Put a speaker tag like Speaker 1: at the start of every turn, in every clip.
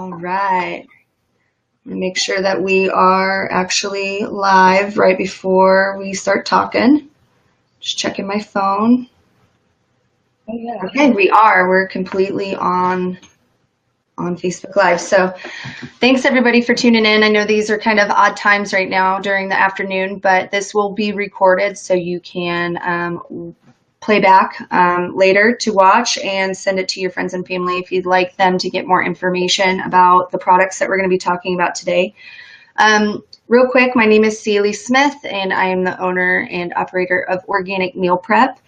Speaker 1: All right. Make sure that we are actually live right before we start talking. Just checking my phone.
Speaker 2: Oh, yeah.
Speaker 1: Okay, we are. We're completely on Facebook Live. So thanks everybody for tuning in. I know these are kind of odd times right now during the afternoon, but this will be recorded so you can play back later to watch and send it to your friends and family if you'd like them to get more information about the products that we're going to be talking about today. Real quick, my name is Celie Smith, and I am the owner and operator of Organic Meal Prep.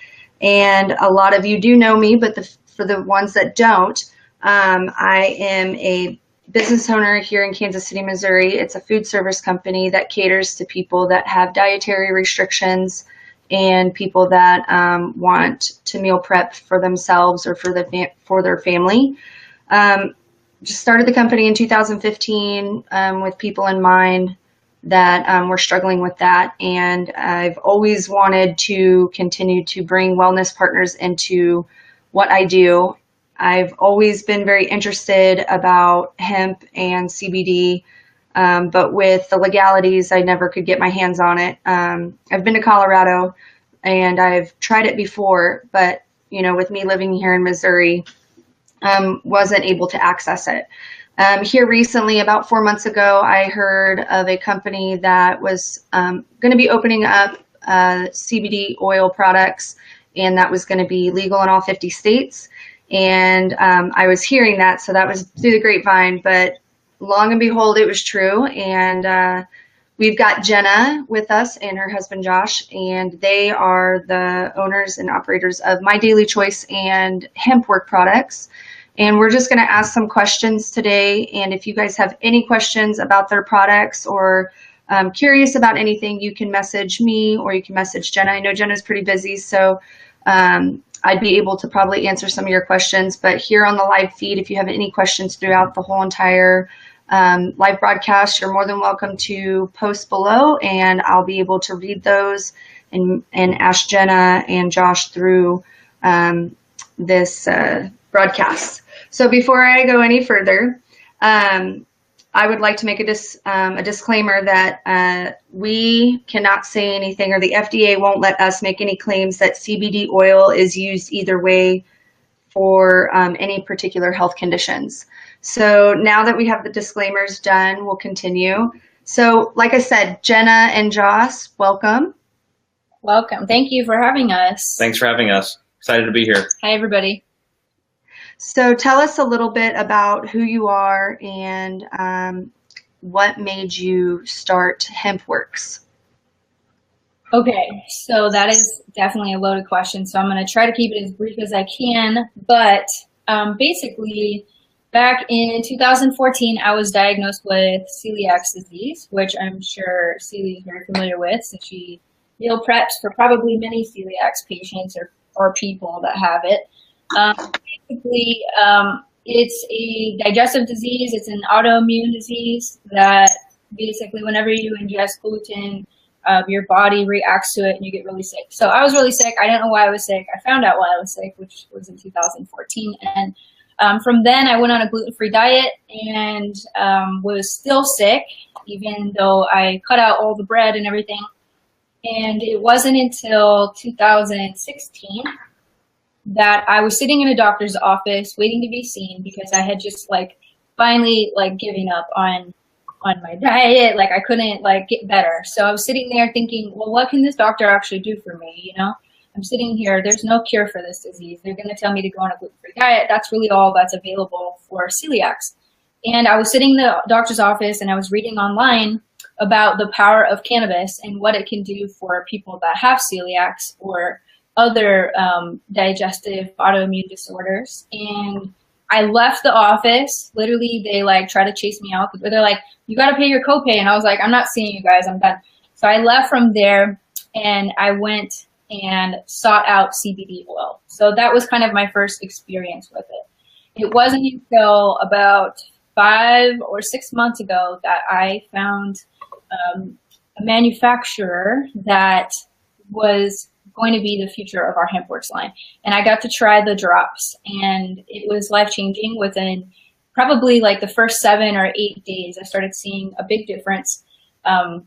Speaker 1: And a lot of you do know me, but for the ones that don't, I am a business owner here in Kansas City, Missouri. It's a food service company that caters to people that have dietary restrictions and people that want to meal prep for themselves or for their family. Just started the company in 2015 with people in mind that were struggling with that, and I've always wanted to continue to bring wellness partners into what I do. I've always been very interested about hemp and CBD, but with the legalities, I never could get my hands on it. I've been to Colorado and I've tried it before, but with me living here in Missouri, wasn't able to access it. Here recently, about 4 months ago, I heard of a company that was going to be opening up CBD oil products, and that was going to be legal in all 50 states. And I was hearing that, so that was through the grapevine, but long and behold, it was true. And we've got Jenna with us and her husband Josh, and they are the owners and operators of My Daily Choice and HempWorx products. And we're just going to ask some questions today. And if you guys have any questions about their products or curious about anything, you can message me or you can message Jenna. I know Jenna's pretty busy, so I'd be able to probably answer some of your questions. But here on the live feed, if you have any questions throughout the whole entire live broadcast, you're more than welcome to post below, and I'll be able to read those and ask Jenna and Josh through this broadcast. So before I go any further, I would like to make a disclaimer that we cannot say anything, or the FDA won't let us make any claims that CBD oil is used either way for any particular health conditions. So now that we have the disclaimers done, we'll continue. So like I said, Jenna and Josh, welcome.
Speaker 2: Welcome. Thank you for having us.
Speaker 3: Thanks for having us. Excited to be here.
Speaker 2: Hi, everybody.
Speaker 1: So tell us a little bit about who you are and what made you start HempWorx.
Speaker 2: Okay, so that is definitely a loaded question. So I'm going to try to keep it as brief as I can. But basically, back in 2014, I was diagnosed with celiac disease, which I'm sure Celie is very familiar with, since she meal preps for probably many celiac patients or people that have it. Basically, it's a digestive disease. It's an autoimmune disease that basically whenever you ingest gluten, your body reacts to it and you get really sick. So I was really sick. I didn't know why I was sick. I found out why I was sick, which was in 2014. And from then I went on a gluten-free diet and was still sick, even though I cut out all the bread and everything. And it wasn't until 2016 that I was sitting in a doctor's office waiting to be seen, because I had just finally giving up on my diet. I couldn't get better. So I was sitting there thinking, well, what can this doctor actually do for me? I'm sitting here, there's no cure for this disease. They're going to tell me to go on a gluten-free diet. That's really all that's available for celiacs. And I was sitting in the doctor's office and I was reading online about the power of cannabis and what it can do for people that have celiacs or other digestive autoimmune disorders. And I left the office. Literally, they try to chase me out. They're like, you got to pay your copay. And I was like, I'm not seeing you guys. I'm done. So I left from there and I went and sought out CBD oil. So that was kind of my first experience with it. It wasn't until about 5 or 6 months ago that I found a manufacturer that was going to be the future of our HempWorx line. And I got to try the drops, and it was life-changing. Within probably like the first 7 or 8 days, I started seeing a big difference. I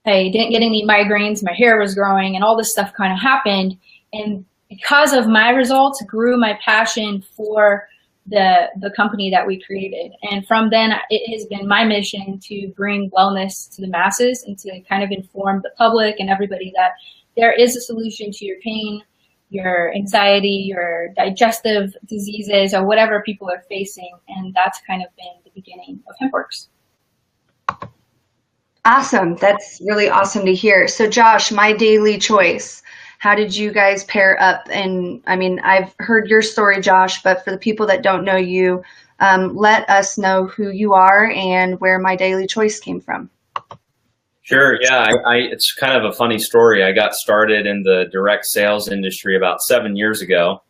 Speaker 2: didn't get any migraines, my hair was growing, and all this stuff kind of happened. And because of my results, grew my passion for the company that we created. And from then, it has been my mission to bring wellness to the masses and to kind of inform the public and everybody that there is a solution to your pain, your anxiety, your digestive diseases, or whatever people are facing. And that's kind of been the beginning of HempWorx.
Speaker 1: Awesome. That's really awesome to hear. So Josh, My Daily Choice, how did you guys pair up? And I mean, I've heard your story, Josh, but for the people that don't know you, let us know who you are and where My Daily Choice came from.
Speaker 3: Sure. Yeah. It's kind of a funny story. I got started in the direct sales industry about 7 years ago,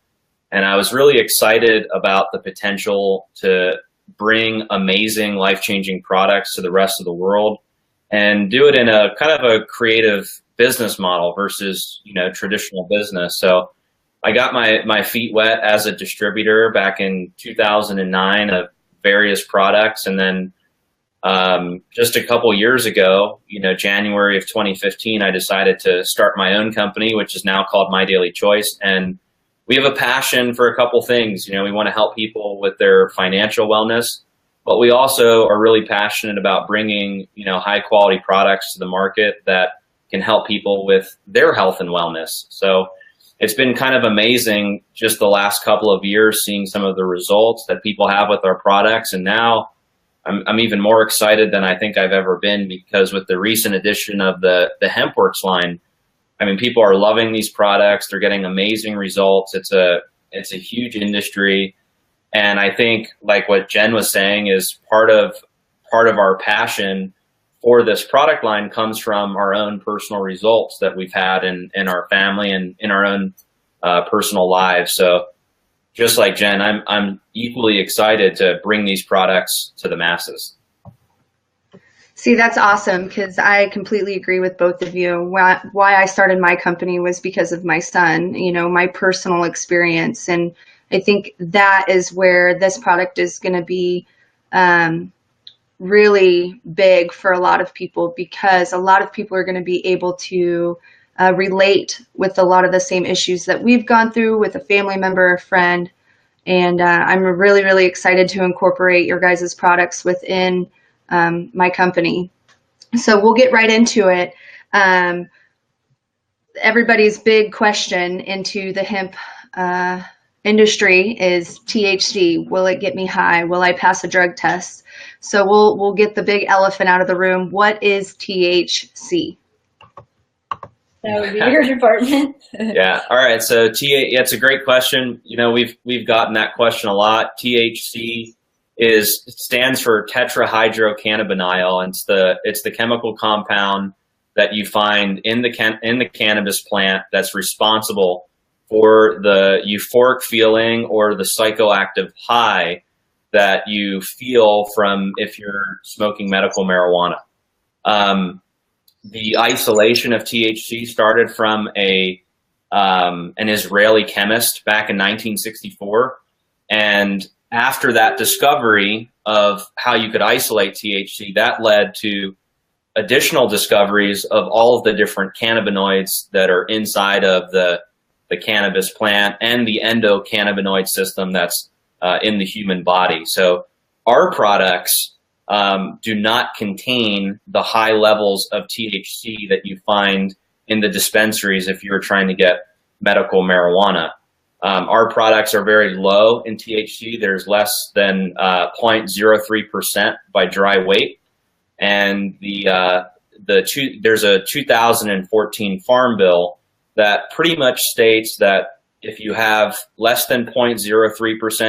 Speaker 3: and I was really excited about the potential to bring amazing, life-changing products to the rest of the world and do it in a kind of a creative business model versus, traditional business. So I got my feet wet as a distributor back in 2009 of various products. And then just a couple years ago, January of 2015, I decided to start my own company, which is now called My Daily Choice. And we have a passion for a couple things. We want to help people with their financial wellness, but we also are really passionate about bringing, high quality products to the market that can help people with their health and wellness. So it's been kind of amazing just the last couple of years seeing some of the results that people have with our products. And now I'm even more excited than I think I've ever been, because with the recent addition of the HempWorx line, I mean, people are loving these products. They're getting amazing results. It's a huge industry. And I think, like what Jen was saying, is part of our passion for this product line comes from our own personal results that we've had in our family and in our own personal lives. So just like Jen, I'm equally excited to bring these products to the masses.
Speaker 1: See, that's awesome, because I completely agree with both of you. Why I started my company was because of my son, my personal experience. And I think that is where this product is going to be really big for a lot of people, because a lot of people are going to be able to relate with a lot of the same issues that we've gone through with a family member or friend. And I'm really, really excited to incorporate your guys' products within my company. So we'll get right into it. Everybody's big question into the hemp industry is THC. Will it get me high? Will I pass a drug test? So we'll get the big elephant out of the room. What is THC?
Speaker 2: That would be your department.
Speaker 3: Yeah. All right. So yeah, it's a great question. We've gotten that question a lot. THC stands for tetrahydrocannabinol, and it's the chemical compound that you find in the cannabis plant that's responsible for the euphoric feeling or the psychoactive high that you feel from if you're smoking medical marijuana. The isolation of THC started from an Israeli chemist back in 1964, and after that discovery of how you could isolate THC, that led to additional discoveries of all of the different cannabinoids that are inside of the cannabis plant and the endocannabinoid system that's in the human body. So our products do not contain the high levels of THC that you find in the dispensaries if you were trying to get medical marijuana. Our products are very low in THC. There's less than 0.03% by dry weight. And there's a 2014 Farm Bill that pretty much states that if you have less than 0.03%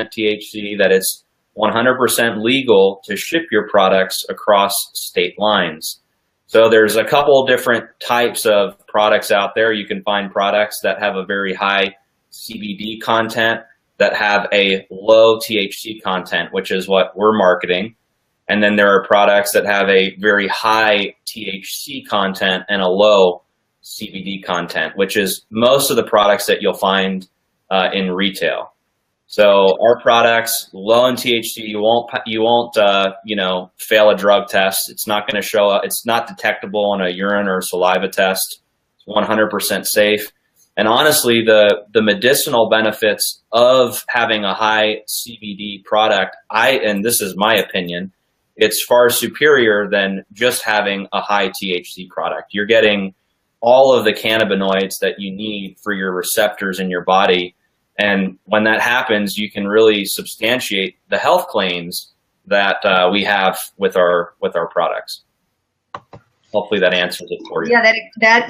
Speaker 3: THC, that it's 100% legal to ship your products across state lines. So there's a couple different types of products out there. You can find products that have a very high CBD content, that have a low THC content, which is what we're marketing. And then there are products that have a very high THC content and a low CBD content, which is most of the products that you'll find in retail. So our products, low in THC, you won't fail a drug test. It's not going to show up. It's not detectable on a urine or saliva test. It's 100% safe. And honestly, the medicinal benefits of having a high CBD product, and this is my opinion, it's far superior than just having a high THC product. You're getting all of the cannabinoids that you need for your receptors in your body. And when that happens, you can really substantiate the health claims that we have with our products. Hopefully that answers it for you.
Speaker 1: Yeah,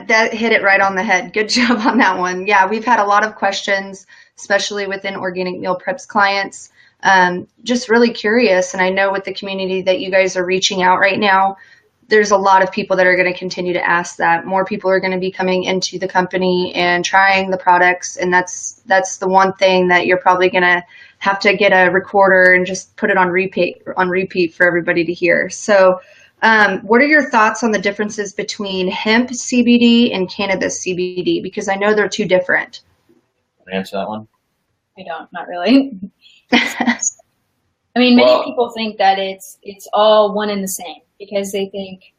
Speaker 1: that hit it right on the head. Good job on that one. Yeah, we've had a lot of questions, especially within organic meal preps clients. Just really curious, and I know with the community that you guys are reaching out right now, there's a lot of people that are going to continue to ask that. More people are going to be coming into the company and trying the products, and that's the one thing that you're probably going to have to get a recorder and just put it on repeat for everybody to hear. So what are your thoughts on the differences between hemp CBD and cannabis CBD? Because I know they're two different.
Speaker 3: Can I answer that one?
Speaker 2: I don't, not really. I mean, many people think that it's all one and the same, because they think,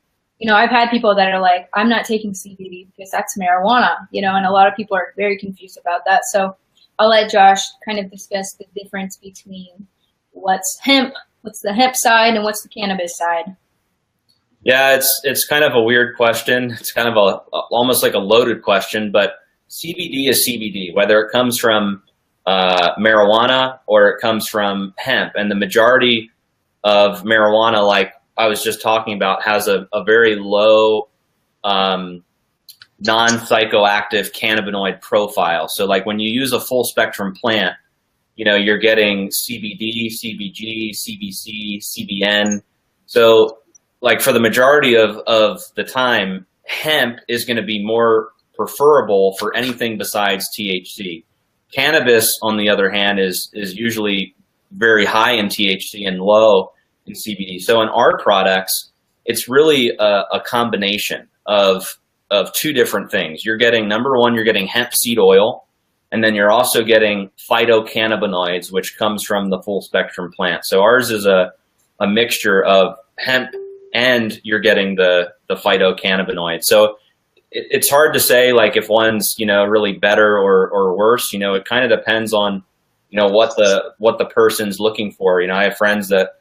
Speaker 2: I've had people that are like, I'm not taking CBD because that's marijuana, and a lot of people are very confused about that. So I'll let Josh kind of discuss the difference between what's the hemp side and what's the cannabis side.
Speaker 3: Yeah, it's kind of a weird question. It's kind of almost like a loaded question, but CBD is CBD, whether it comes from marijuana or it comes from hemp. And the majority of marijuana, like I was just talking about, has a very low non-psychoactive cannabinoid profile. So like when you use a full spectrum plant, you're getting CBD, CBG, CBC, CBN. So like for the majority of the time, hemp is going to be more preferable for anything besides THC. Cannabis, on the other hand, is usually very high in THC and low in CBD. So in our products, it's really a combination of two different things. You're getting, number one, you're getting hemp seed oil, and then you're also getting phytocannabinoids, which comes from the full spectrum plant. So ours is a mixture of hemp, and you're getting the phytocannabinoids. So it's hard to say like if one's really better or worse. It kind of depends on what the person's looking for. I have friends that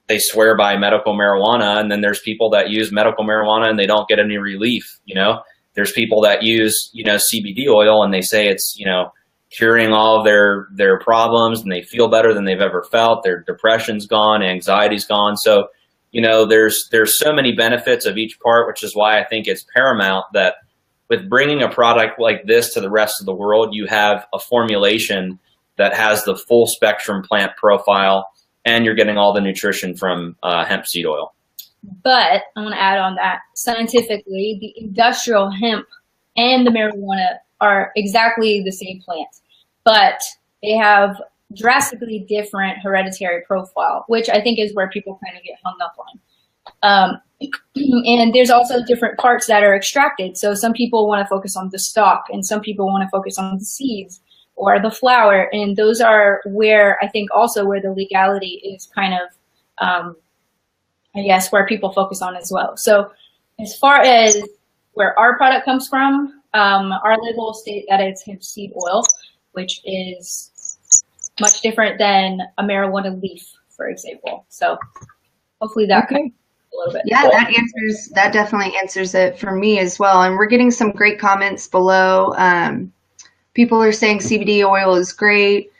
Speaker 3: they swear by medical marijuana, and then there's people that use medical marijuana and they don't get any relief. There's people that use CBD oil and they say it's curing all of their problems, and they feel better than they've ever felt. Their depression's gone, anxiety's gone. So there's so many benefits of each part, which is why I think it's paramount that with bringing a product like this to the rest of the world, you have a formulation that has the full spectrum plant profile, and you're getting all the nutrition from hemp seed oil.
Speaker 2: But I want to add on that, scientifically, the industrial hemp and the marijuana are exactly the same plant, but they have drastically different hereditary profile, which I think is where people kind of get hung up on. And there's also different parts that are extracted. So some people want to focus on the stalk, and some people want to focus on the seeds or the flower. And those are where I think also where the legality is kind of, I guess, where people focus on as well. So as far as where our product comes from, our label state that it's hemp seed oil, which is much different than a marijuana leaf, for example. So hopefully that can a little bit.
Speaker 1: Yeah, that definitely answers it for me as well. And we're getting some great comments below. People are saying CBD oil is great,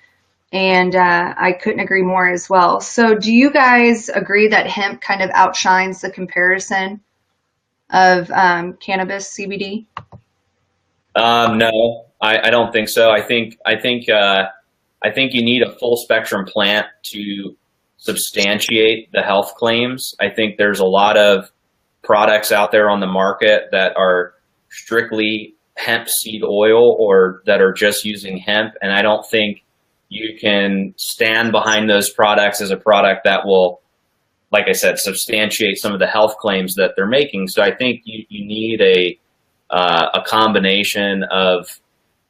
Speaker 1: and I couldn't agree more as well. So do you guys agree that hemp kind of outshines the comparison of cannabis CBD?
Speaker 3: No, I don't think so. I think you need a full spectrum plant to substantiate the health claims. I think there's a lot of products out there on the market that are strictly hemp seed oil or that are just using hemp. And I don't think you can stand behind those products as a product that will, like I said, substantiate some of the health claims that they're making. So I think you need a combination of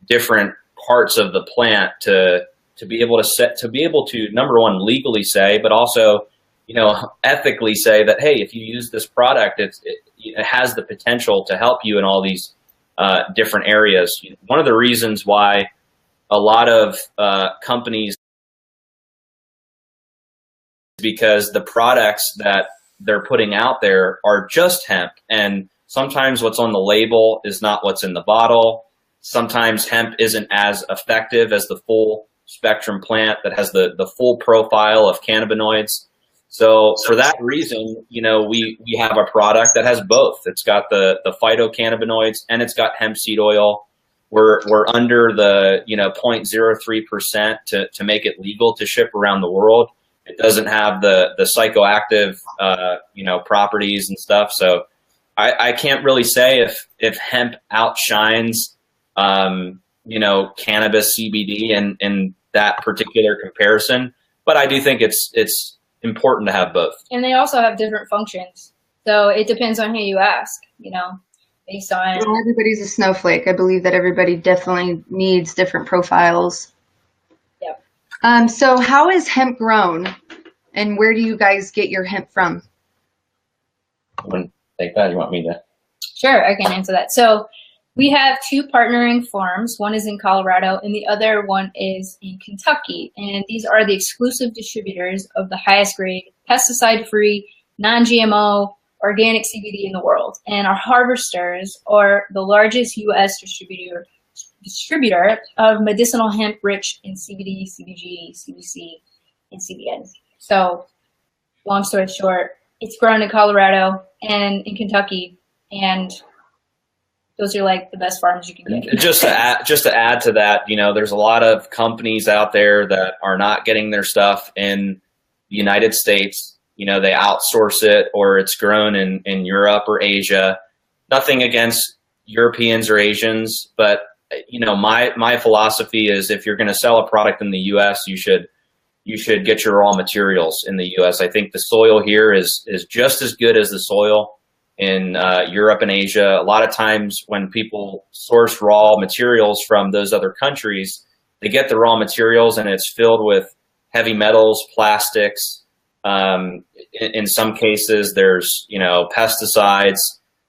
Speaker 3: different parts of the plant to to be able to number one, legally say, but also, ethically say that, hey, if you use this product, it has the potential to help you in all these different areas. One of the reasons why a lot of companies, because the products that they're putting out there are just hemp, and sometimes what's on the label is not what's in the bottle. Sometimes hemp isn't as effective as the full spectrum plant that has the full profile of cannabinoids. So for that reason, we have a product that has both. It's got the phytocannabinoids and it's got hemp seed oil. We're under the 0.03% to make it legal to ship around the world. It doesn't have the psychoactive properties and stuff. So I can't really say if hemp outshines cannabis CBD in that particular comparison, but I do think it's important to have both. And
Speaker 2: they also have different functions. So it depends on who you ask, based on.
Speaker 1: Well, everybody's a snowflake. I believe that everybody definitely needs different profiles.
Speaker 2: Yep.
Speaker 1: So how is hemp grown, and where do you guys get your hemp from?
Speaker 3: You want to take that? You want me to?
Speaker 2: Sure, I can answer that. So we have two partnering farms. One is in Colorado and the other one is in Kentucky. And these are the exclusive distributors of the highest grade, pesticide-free, non-GMO, organic CBD in the world. And our harvesters are the largest U.S. distributor of medicinal hemp rich in CBD, CBG, CBC, and CBN. So long story short, it's grown in Colorado and in Kentucky, and those are like the best farms you can get.
Speaker 3: Just to add to that, there's a lot of companies out there that are not getting their stuff in the United States. They outsource it, or it's grown in Europe or Asia. Nothing against Europeans or Asians, but my philosophy is if you're going to sell a product in the U.S., you should get your raw materials in the U.S. I think the soil here is just as good as the soil in Europe and Asia. A lot of times when people source raw materials from those other countries, they get the raw materials and it's filled with heavy metals, plastics. In some cases, there's pesticides.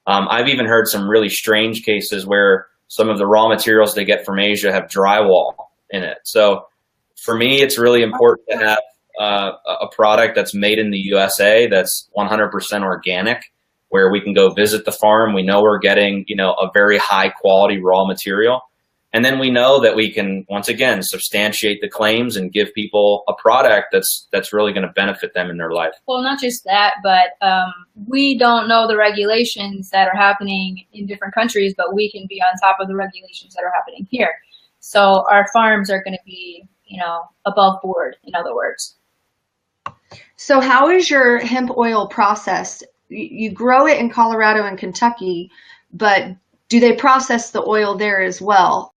Speaker 3: I've even heard some really strange cases where some of the raw materials they get from Asia have drywall in it. So for me, it's really important to have a product that's made in the USA that's 100% organic, where we can go visit the farm. We know we're getting, a very high quality raw material. And then we know that we can, once again, substantiate the claims and give people a product that's really going to benefit them in their life.
Speaker 2: Well, not just that, but we don't know the regulations that are happening in different countries, but we can be on top of the regulations that are happening here. So our farms are going to be, above board, in other words.
Speaker 1: So how is your hemp oil processed? You grow it in Colorado and Kentucky, but do they process the oil there as well?